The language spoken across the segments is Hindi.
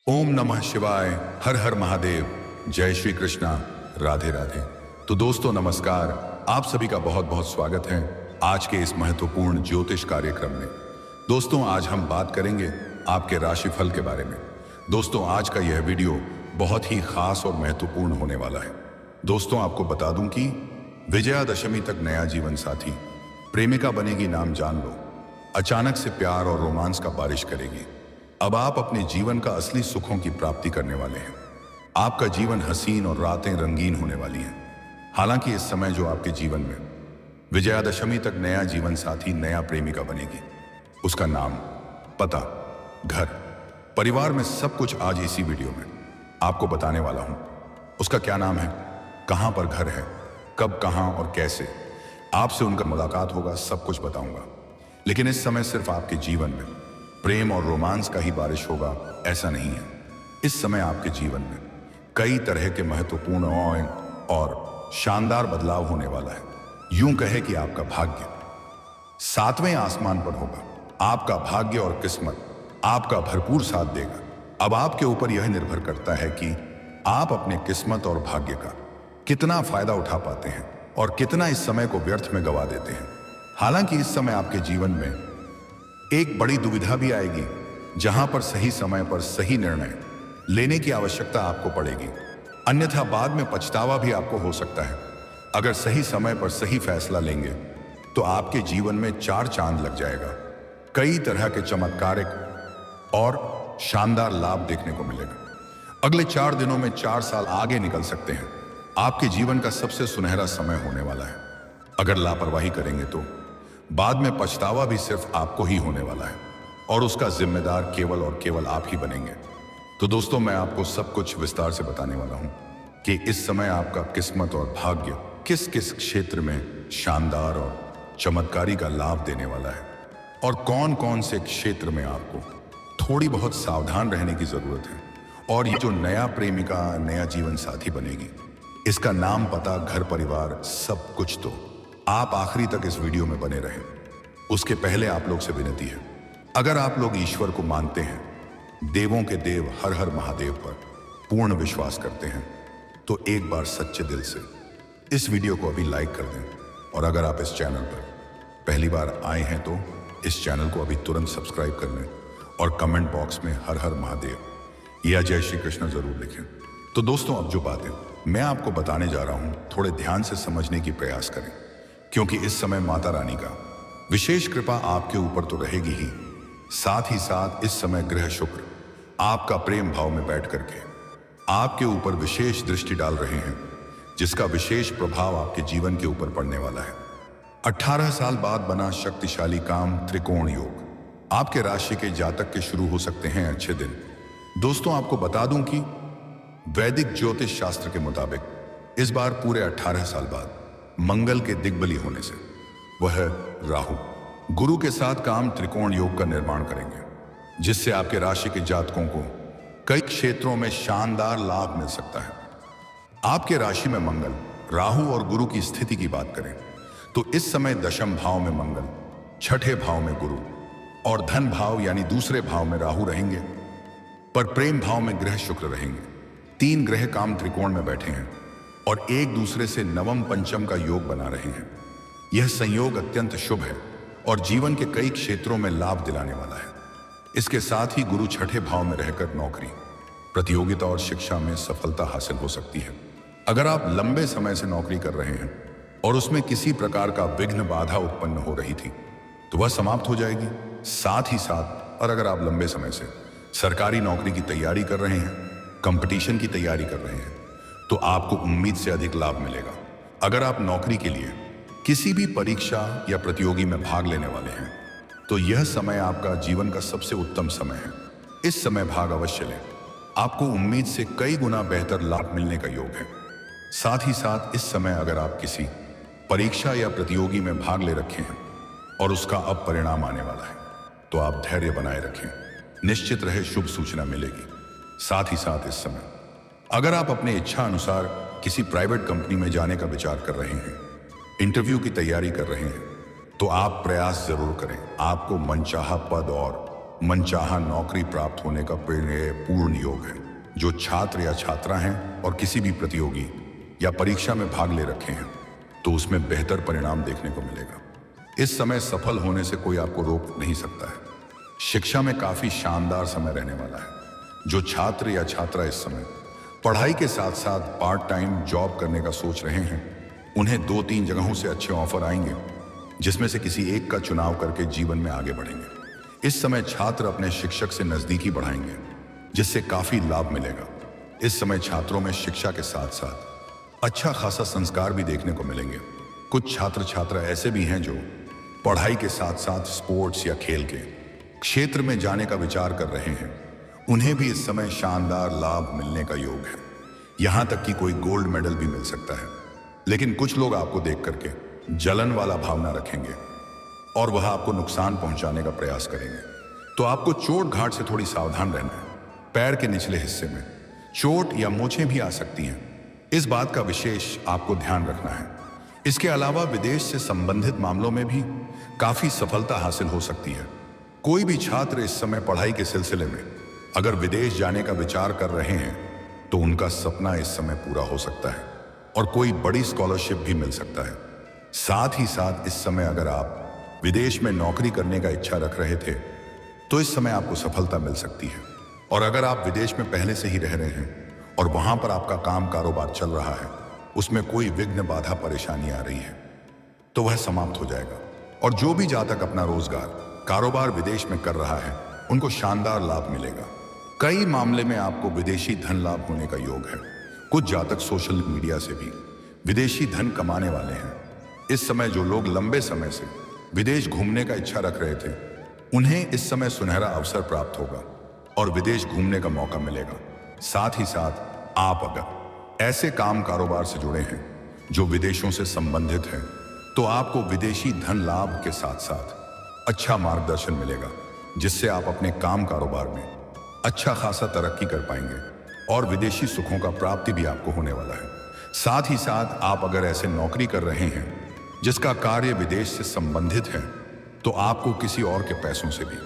ओम नमः शिवाय। हर हर महादेव। जय श्री कृष्णा। राधे राधे। तो दोस्तों नमस्कार। आप सभी का बहुत बहुत स्वागत है आज के इस महत्वपूर्ण ज्योतिष कार्यक्रम में। दोस्तों आज हम बात करेंगे आपके राशिफल के बारे में। दोस्तों आज का यह वीडियो बहुत ही खास और महत्वपूर्ण होने वाला है। दोस्तों आपको बता दूं कि विजयादशमी तक नया जीवन साथी, प्रेमिका बनेगी नाम जान लो, अचानक से प्यार और रोमांस का बारिश करेगी। अब आप अपने जीवन का असली सुखों की प्राप्ति करने वाले हैं। आपका जीवन हसीन और रातें रंगीन होने वाली हैं। हालांकि इस समय जो आपके जीवन में विजयादशमी तक नया जीवन साथी, नया प्रेमिका बनेगी, उसका नाम, पता, घर, परिवार में सब कुछ आज इसी वीडियो में आपको बताने वाला हूं। उसका क्या नाम है, कहां पर घर है, कब, कहां और कैसे आपसे उनका मुलाकात होगा, सब कुछ बताऊंगा। लेकिन इस समय सिर्फ आपके जीवन में प्रेम और रोमांस का ही बारिश होगा ऐसा नहीं है। इस समय आपके जीवन में कई तरह के महत्वपूर्ण और शानदार बदलाव होने वाला है। यूं कहे कि आपका भाग्य 7वें आसमान पर होगा। आपका भाग्य और किस्मत आपका भरपूर साथ देगा। अब आपके ऊपर यह निर्भर करता है कि आप अपने किस्मत और भाग्य का कितना फायदा उठा पाते हैं और कितना इस समय को व्यर्थ में गवा देते हैं। हालांकि इस समय आपके जीवन में एक बड़ी दुविधा भी आएगी, जहां पर सही समय पर सही निर्णय लेने की आवश्यकता आपको पड़ेगी, अन्यथा बाद में पछतावा भी आपको हो सकता है। अगर सही समय पर सही फैसला लेंगे तो आपके जीवन में 4 चांद लग जाएगा। कई तरह के चमत्कारिक और शानदार लाभ देखने को मिलेगा। अगले 4 दिनों में 4 साल आगे निकल सकते हैं। आपके जीवन का सबसे सुनहरा समय होने वाला है। अगर लापरवाही करेंगे तो बाद में पछतावा भी सिर्फ आपको ही होने वाला है और उसका जिम्मेदार केवल और केवल आप ही बनेंगे। तो दोस्तों मैं आपको सब कुछ विस्तार से बताने वाला हूं कि इस समय आपका किस्मत और भाग्य किस किस क्षेत्र में शानदार और चमत्कारी का लाभ देने वाला है और कौन कौन से क्षेत्र में आपको थोड़ी बहुत सावधान रहने की जरूरत है। और ये जो नया प्रेमिका, नया जीवन साथी बनेगी, इसका नाम, पता, घर, परिवार, सब कुछ, तो आप आखिरी तक इस वीडियो में बने रहें। उसके पहले आप लोग से विनती है, अगर आप लोग ईश्वर को मानते हैं, देवों के देव हर हर महादेव पर पूर्ण विश्वास करते हैं, तो एक बार सच्चे दिल से इस वीडियो को अभी लाइक कर दें। और अगर आप इस चैनल पर पहली बार आए हैं तो इस चैनल को अभी तुरंत सब्सक्राइब कर लें और कमेंट बॉक्स में हर हर महादेव या जय श्री कृष्ण जरूर लिखें। तो दोस्तों अब जो बातें मैं आपको बताने जा रहा हूं, थोड़े ध्यान से समझने की प्रयास करें, क्योंकि इस समय माता रानी का विशेष कृपा आपके ऊपर तो रहेगी ही, साथ ही साथ इस समय ग्रह शुक्र आपका प्रेम भाव में बैठ करके आपके ऊपर विशेष दृष्टि डाल रहे हैं, जिसका विशेष प्रभाव आपके जीवन के ऊपर पड़ने वाला है। 18 साल बाद बना शक्तिशाली काम त्रिकोण योग आपके राशि के जातक के शुरू हो सकते हैं अच्छे दिन। दोस्तों आपको बता दूं कि वैदिक ज्योतिष शास्त्र के मुताबिक इस बार पूरे 18 साल बाद मंगल के दिग्बली होने से वह राहु गुरु के साथ काम त्रिकोण योग का निर्माण करेंगे, जिससे आपके राशि के जातकों को कई क्षेत्रों में शानदार लाभ मिल सकता है। आपके राशि में मंगल, राहु और गुरु की स्थिति की बात करें तो इस समय दशम भाव में मंगल, छठे भाव में गुरु और धन भाव यानी दूसरे भाव में राहु रहेंगे, पर प्रेम भाव में ग्रह शुक्र रहेंगे। 3 ग्रह काम त्रिकोण में बैठे हैं और एक दूसरे से नवम पंचम का योग बना रहे हैं। यह संयोग अत्यंत शुभ है और जीवन के कई क्षेत्रों में लाभ दिलाने वाला है। इसके साथ ही गुरु छठे भाव में रहकर नौकरी, प्रतियोगिता और शिक्षा में सफलता हासिल हो सकती है। अगर आप लंबे समय से नौकरी कर रहे हैं और उसमें किसी प्रकार का विघ्न, बाधा उत्पन्न हो रही थी तो वह समाप्त हो जाएगी। साथ ही साथ और अगर आप लंबे समय से सरकारी नौकरी की तैयारी कर रहे हैं, कंपटीशन की तैयारी कर रहे हैं, तो आपको उम्मीद से अधिक लाभ मिलेगा। अगर आप नौकरी के लिए किसी भी परीक्षा या प्रतियोगी में भाग लेने वाले हैं तो यह समय आपका जीवन का सबसे उत्तम समय है। इस समय भाग अवश्य लें, आपको उम्मीद से कई गुना बेहतर लाभ मिलने का योग है। साथ ही साथ इस समय अगर आप किसी परीक्षा या प्रतियोगी में भाग ले रखे हैं और उसका अब परिणाम आने वाला है तो आप धैर्य बनाए रखें, निश्चित रहे शुभ सूचना मिलेगी। साथ ही साथ इस समय अगर आप अपने इच्छा अनुसार किसी प्राइवेट कंपनी में जाने का विचार कर रहे हैं, इंटरव्यू की तैयारी कर रहे हैं, तो आप प्रयास जरूर करें। आपको मनचाहा पद और मनचाहा नौकरी प्राप्त होने का पूर्ण योग है। जो छात्र या छात्रा हैं और किसी भी प्रतियोगी या परीक्षा में भाग ले रखे हैं तो उसमें बेहतर परिणाम देखने को मिलेगा। इस समय सफल होने से कोई आपको रोक नहीं सकता है। शिक्षा में काफी शानदार समय रहने वाला है। जो छात्र या छात्रा इस समय पढ़ाई के साथ साथ पार्ट टाइम जॉब करने का सोच रहे हैं, उन्हें 2-3 जगहों से अच्छे ऑफर आएंगे, जिसमें से किसी एक का चुनाव करके जीवन में आगे बढ़ेंगे। इस समय छात्र अपने शिक्षक से नजदीकी बढ़ाएंगे, जिससे काफी लाभ मिलेगा। इस समय छात्रों में शिक्षा के साथ साथ अच्छा खासा संस्कार भी देखने को मिलेंगे। कुछ छात्र छात्रा ऐसे भी हैं जो पढ़ाई के साथ साथ स्पोर्ट्स या खेल के क्षेत्र में जाने का विचार कर रहे हैं। उन्हें भी इस समय शानदार लाभ मिलने का योग है। यहां तक कि कोई गोल्ड मेडल भी मिल सकता है। लेकिन कुछ लोग आपको देख करके जलन वाला भावना रखेंगे और वह आपको नुकसान पहुंचाने का प्रयास करेंगे। तो आपको चोट घाट से थोड़ी सावधान रहना है। पैर के निचले हिस्से में चोट या मोचें भी आ सकती हैं। इस बात का विशेष आपको ध्यान रखना है। इसके अलावा विदेश से संबंधित मामलों में भी काफी सफलता हासिल हो सकती है। कोई भी छात्र इस समय पढ़ाई के सिलसिले में अगर विदेश जाने का विचार कर रहे हैं तो उनका सपना इस समय पूरा हो सकता है और कोई बड़ी स्कॉलरशिप भी मिल सकता है। साथ ही साथ इस समय अगर आप विदेश में नौकरी करने का इच्छा रख रहे थे तो इस समय आपको सफलता मिल सकती है। और अगर आप विदेश में पहले से ही रह रहे हैं और वहां पर आपका काम कारोबार चल रहा है, उसमें कोई विघ्न बाधा परेशानी आ रही है तो वह समाप्त हो जाएगा। और जो भी जातक अपना रोजगार कारोबार विदेश में कर रहा है उनको शानदार लाभ मिलेगा। कई मामले में आपको विदेशी धन लाभ होने का योग है। कुछ जातक सोशल मीडिया से भी विदेशी धन कमाने वाले हैं। इस समय जो लोग लंबे समय से विदेश घूमने का इच्छा रख रहे थे, उन्हें इस समय सुनहरा अवसर प्राप्त होगा और विदेश घूमने का मौका मिलेगा। साथ ही साथ आप अगर ऐसे काम कारोबार से जुड़े हैं जो विदेशों से संबंधित है तो आपको विदेशी धन लाभ के साथ साथ अच्छा मार्गदर्शन मिलेगा, जिससे आप अपने काम कारोबार में अच्छा खासा तरक्की कर पाएंगे और विदेशी सुखों का प्राप्ति भी आपको होने वाला है। साथ ही साथ आप अगर ऐसे नौकरी कर रहे हैं जिसका कार्य विदेश से संबंधित है तो आपको किसी और के पैसों से भी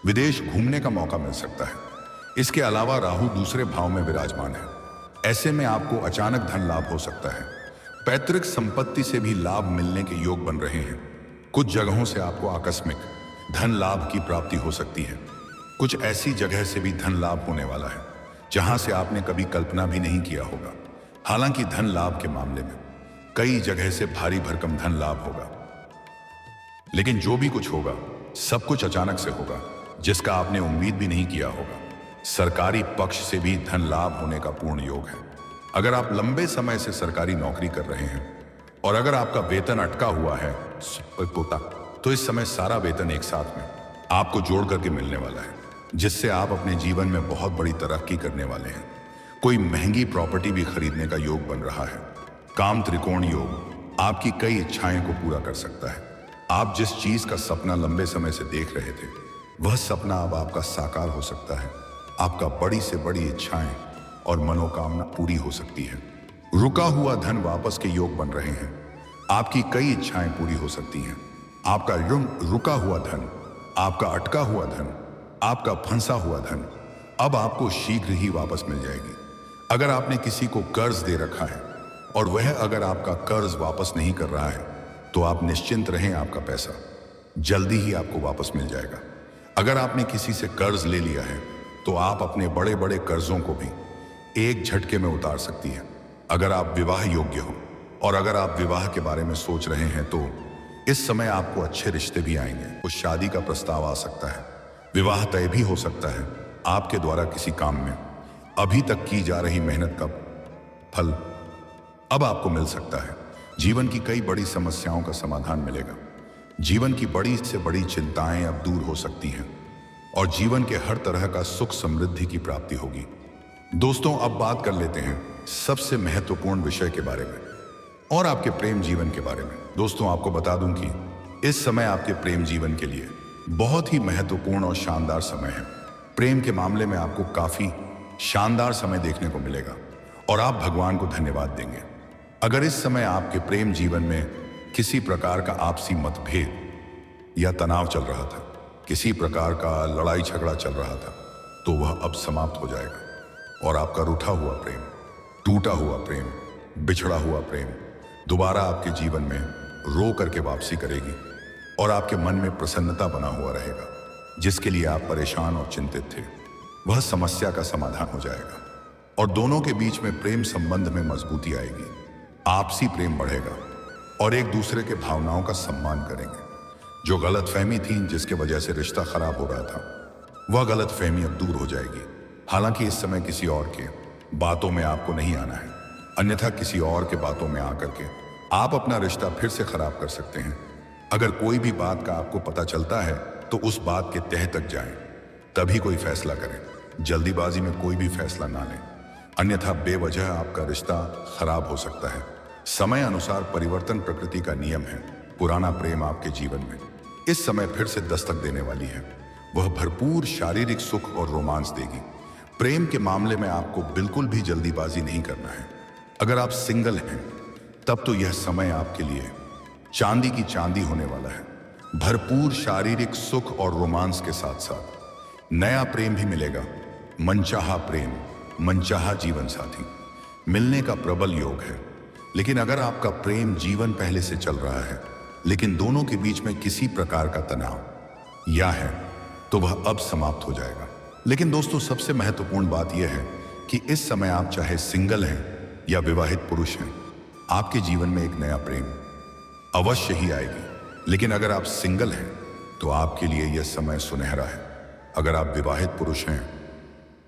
विदेश घूमने का मौका मिल सकता है। इसके अलावा राहु दूसरे भाव में विराजमान है। ऐसे में आपको अचानक धन लाभ हो सकता है। पैतृक संपत्ति से भी लाभ मिलने के योग बन रहे हैं। कुछ जगहों से आपको आकस्मिक धन लाभ की प्राप्ति हो सकती है। कुछ ऐसी जगह से भी धन लाभ होने वाला है जहां से आपने कभी कल्पना भी नहीं किया होगा। हालांकि धन लाभ के मामले में कई जगह से भारी भरकम धन लाभ होगा, लेकिन जो भी कुछ होगा सब कुछ अचानक से होगा जिसका आपने उम्मीद भी नहीं किया होगा। सरकारी पक्ष से भी धन लाभ होने का पूर्ण योग है। अगर आप लंबे समय से सरकारी नौकरी कर रहे हैं और अगर आपका वेतन अटका हुआ है तो इस समय सारा वेतन एक साथ में आपको जोड़ करके मिलने वाला है, जिससे आप अपने जीवन में बहुत बड़ी तरक्की करने वाले हैं। कोई महंगी प्रॉपर्टी भी खरीदने का योग बन रहा है। काम त्रिकोण योग आपकी कई इच्छाएं को पूरा कर सकता है। आप जिस चीज का सपना लंबे समय से देख रहे थे वह सपना अब आपका साकार हो सकता है। आपका बड़ी से बड़ी इच्छाएं और मनोकामना पूरी हो सकती है। रुका हुआ धन वापस के योग बन रहे हैं। आपकी कई इच्छाएं पूरी हो सकती हैं। आपका रुका हुआ धन, आपका अटका हुआ धन, आपका फंसा हुआ धन अब आपको शीघ्र ही वापस मिल जाएगी। अगर आपने किसी को कर्ज दे रखा है और वह अगर आपका कर्ज वापस नहीं कर रहा है तो आप निश्चिंत रहें, आपका पैसा जल्दी ही आपको वापस मिल जाएगा। अगर आपने किसी से कर्ज ले लिया है तो आप अपने बड़े बड़े कर्जों को भी एक झटके में उतार सकती हैं। अगर आप विवाह योग्य हो और अगर आप विवाह के बारे में सोच रहे हैं तो इस समय आपको अच्छे रिश्ते भी आएंगे। उस शादी का प्रस्ताव आ सकता है। विवाह तय भी हो सकता है। आपके द्वारा किसी काम में अभी तक की जा रही मेहनत का फल अब आपको मिल सकता है। जीवन की कई बड़ी समस्याओं का समाधान मिलेगा। जीवन की बड़ी से बड़ी चिंताएं अब दूर हो सकती हैं और जीवन के हर तरह का सुख समृद्धि की प्राप्ति होगी। दोस्तों, अब बात कर लेते हैं सबसे महत्वपूर्ण विषय के बारे में और आपके प्रेम जीवन के बारे में। दोस्तों, आपको बता दूं कि इस समय आपके प्रेम जीवन के लिए बहुत ही महत्वपूर्ण और शानदार समय है। प्रेम के मामले में आपको काफी शानदार समय देखने को मिलेगा और आप भगवान को धन्यवाद देंगे। अगर इस समय आपके प्रेम जीवन में किसी प्रकार का आपसी मतभेद या तनाव चल रहा था किसी प्रकार का लड़ाई झगड़ा चल रहा था, तो वह अब समाप्त हो जाएगा और आपका रूठा हुआ प्रेम, टूटा हुआ प्रेम, बिछड़ा हुआ प्रेम दोबारा आपके जीवन में रो करके वापसी करेगी और आपके मन में प्रसन्नता बना हुआ रहेगा। जिसके लिए आप परेशान और चिंतित थे, वह समस्या का समाधान हो जाएगा और दोनों के बीच में प्रेम संबंध में मजबूती आएगी। आपसी प्रेम बढ़ेगा और एक दूसरे के भावनाओं का सम्मान करेंगे। जो गलतफहमी थी जिसके वजह से रिश्ता खराब हो रहा था, वह गलतफहमी अब दूर हो जाएगी। हालांकि इस समय किसी और के बातों में आपको नहीं आना है, अन्यथा किसी और के बातों में आकर के आप अपना रिश्ता फिर से खराब कर सकते हैं। अगर कोई भी बात का आपको पता चलता है तो उस बात के तह तक जाएं, तभी कोई फैसला करें। जल्दीबाजी में कोई भी फैसला ना लें, अन्यथा बेवजह आपका रिश्ता खराब हो सकता है। समय अनुसार परिवर्तन प्रकृति का नियम है। पुराना प्रेम आपके जीवन में इस समय फिर से दस्तक देने वाली है। वह भरपूर शारीरिक सुख और रोमांस देगी। प्रेम के मामले में आपको बिल्कुल भी जल्दीबाजी नहीं करना है। अगर आप सिंगल हैं तब तो यह समय आपके लिए चांदी की चांदी होने वाला है। भरपूर शारीरिक सुख और रोमांस के साथ साथ नया प्रेम भी मिलेगा। मनचाहा प्रेम, मनचाहा जीवन साथी मिलने का प्रबल योग है। लेकिन अगर आपका प्रेम जीवन पहले से चल रहा है, लेकिन दोनों के बीच में किसी प्रकार का तनाव या है, तो वह अब समाप्त हो जाएगा। लेकिन दोस्तों, सबसे महत्वपूर्ण बात यह है कि इस समय आप चाहे सिंगल हैं या विवाहित पुरुष हैं, आपके जीवन में एक नया प्रेम अवश्य ही आएगी। लेकिन अगर आप सिंगल हैं तो आपके लिए यह समय सुनहरा है। अगर आप विवाहित पुरुष हैं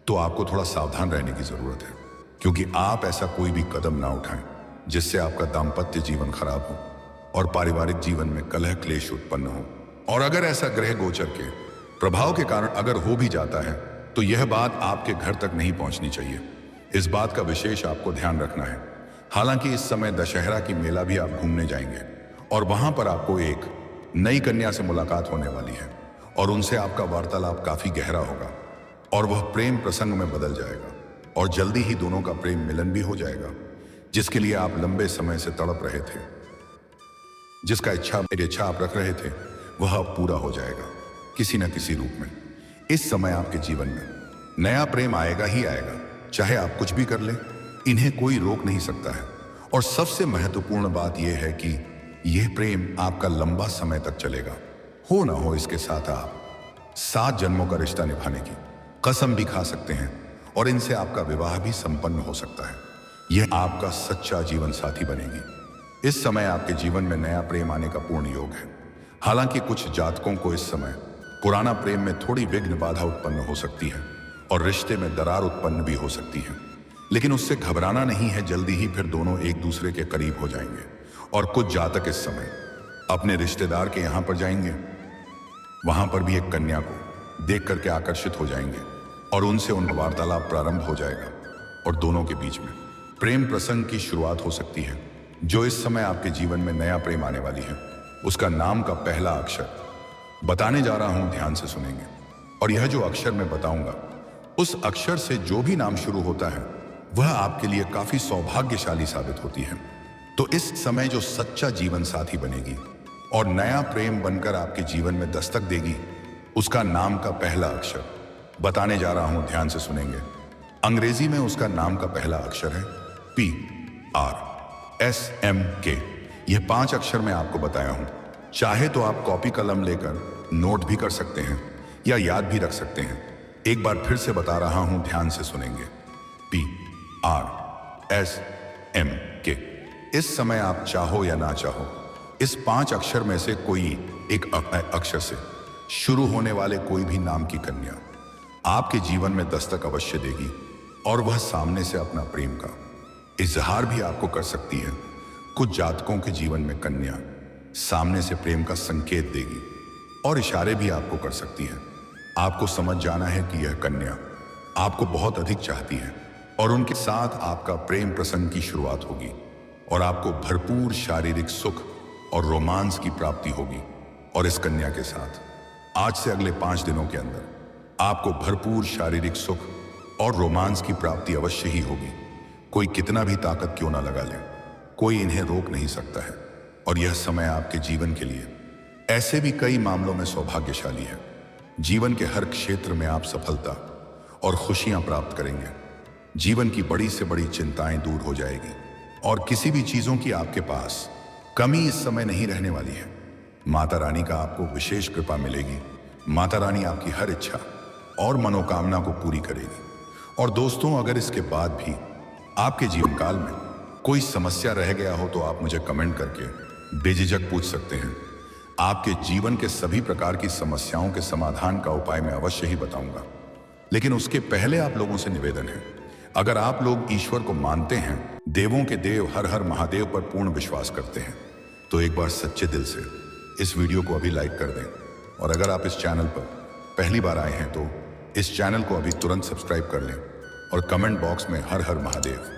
तो आपको थोड़ा सावधान रहने की जरूरत है, क्योंकि आप ऐसा कोई भी कदम ना उठाएं जिससे आपका दाम्पत्य जीवन खराब हो और पारिवारिक जीवन में कलह क्लेश उत्पन्न हो। और अगर ऐसा ग्रह गोचर के प्रभाव के कारण अगर हो भी जाता है तो यह बात आपके घर तक नहीं पहुंचनी चाहिए। इस बात का विशेष आपको ध्यान रखना है। हालांकि इस समय दशहरा की मेला भी आप घूमने जाएंगे और वहां पर आपको एक नई कन्या से मुलाकात होने वाली है और उनसे आपका वार्तालाप काफी गहरा होगा और वह प्रेम प्रसंग में बदल जाएगा और जल्दी ही दोनों का प्रेम मिलन भी हो जाएगा, जिसके लिए आप लंबे समय से तड़प रहे थे, जिसका इच्छा आप रख रहे थे, वह अब पूरा हो जाएगा किसी न किसी रूप में। इस समय आपके जीवन में नया प्रेम आएगा ही आएगा, चाहे आप कुछ भी कर लें, इन्हें कोई रोक नहीं सकता है। और सबसे महत्वपूर्ण बात यह है कि यह प्रेम आपका लंबा समय तक चलेगा। हो ना हो, इसके साथ आप 7 जन्मों का रिश्ता निभाने की कसम भी खा सकते हैं और इनसे आपका विवाह भी संपन्न हो सकता है। यह आपका सच्चा जीवन साथी बनेगी। इस समय आपके जीवन में नया प्रेम आने का पूर्ण योग है। हालांकि कुछ जातकों को इस समय पुराना प्रेम में थोड़ी विघ्न बाधा उत्पन्न हो सकती है और रिश्ते में दरार उत्पन्न भी हो सकती है, लेकिन उससे घबराना नहीं है। जल्दी ही फिर दोनों एक दूसरे के करीब हो जाएंगे और कुछ जातक इस समय अपने रिश्तेदार के यहां पर जाएंगे, वहां पर भी एक कन्या को देख करके आकर्षित हो जाएंगे और उनसे उनका वार्तालाप प्रारंभ हो जाएगा और दोनों के बीच में प्रेम प्रसंग की शुरुआत हो सकती है। जो इस समय आपके जीवन में नया प्रेम आने वाली है, उसका नाम का पहला अक्षर बताने जा रहा हूं, ध्यान से सुनेंगे। और यह जो अक्षर मैं बताऊंगा, उस अक्षर से जो भी नाम शुरू होता है वह आपके लिए काफी सौभाग्यशाली साबित होती है। तो इस समय जो सच्चा जीवन साथी बनेगी और नया प्रेम बनकर आपके जीवन में दस्तक देगी, उसका नाम का पहला अक्षर बताने जा रहा हूं, ध्यान से सुनेंगे। अंग्रेजी में उसका नाम का पहला अक्षर है PRSMK। यह 5 अक्षर मैं आपको बताया हूं। चाहे तो आप कॉपी कलम लेकर नोट भी कर सकते हैं या याद भी रख सकते हैं। एक बार फिर से बता रहा हूं, ध्यान से सुनेंगे। PRSMK। इस समय आप चाहो या ना चाहो, इस 5 अक्षर में से कोई एक अक्षर से शुरू होने वाले कोई भी नाम की कन्या आपके जीवन में दस्तक अवश्य देगी और वह सामने से अपना प्रेम का इजहार भी आपको कर सकती है। कुछ जातकों के जीवन में कन्या सामने से प्रेम का संकेत देगी और इशारे भी आपको कर सकती है। आपको समझ जाना है कि यह कन्या आपको बहुत अधिक चाहती है और उनके साथ आपका प्रेम प्रसंग की शुरुआत होगी और आपको भरपूर शारीरिक सुख और रोमांस की प्राप्ति होगी। और इस कन्या के साथ आज से अगले 5 दिनों के अंदर आपको भरपूर शारीरिक सुख और रोमांस की प्राप्ति अवश्य ही होगी। कोई कितना भी ताकत क्यों ना लगा ले, कोई इन्हें रोक नहीं सकता है। और यह समय आपके जीवन के लिए ऐसे भी कई मामलों में सौभाग्यशाली है। जीवन के हर क्षेत्र में आप सफलता और खुशियां प्राप्त करेंगे। जीवन की बड़ी से बड़ी चिंताएं दूर हो जाएगी और किसी भी चीजों की आपके पास कमी इस समय नहीं रहने वाली है। माता रानी का आपको विशेष कृपा मिलेगी। माता रानी आपकी हर इच्छा और मनोकामना को पूरी करेगी। और दोस्तों, अगर इसके बाद भी आपके जीवन काल में कोई समस्या रह गया हो तो आप मुझे कमेंट करके बेझिझक पूछ सकते हैं। आपके जीवन के सभी प्रकार की समस्याओं के समाधान का उपाय मैं अवश्य ही बताऊंगा। लेकिन उसके पहले आप लोगों से निवेदन है, अगर आप लोग ईश्वर को मानते हैं, देवों के देव हर हर महादेव पर पूर्ण विश्वास करते हैं, तो एक बार सच्चे दिल से इस वीडियो को अभी लाइक कर दें। और अगर आप इस चैनल पर पहली बार आए हैं तो इस चैनल को अभी तुरंत सब्सक्राइब कर लें और कमेंट बॉक्स में हर हर महादेव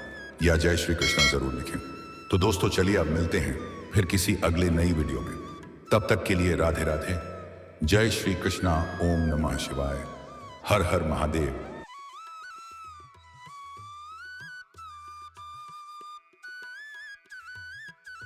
या जय श्री कृष्णा जरूर लिखें। तो दोस्तों, चलिए अब मिलते हैं फिर किसी अगले नई वीडियो में। तब तक के लिए राधे राधे, जय श्री कृष्णा, ओम नमः शिवाय, हर हर महादेव।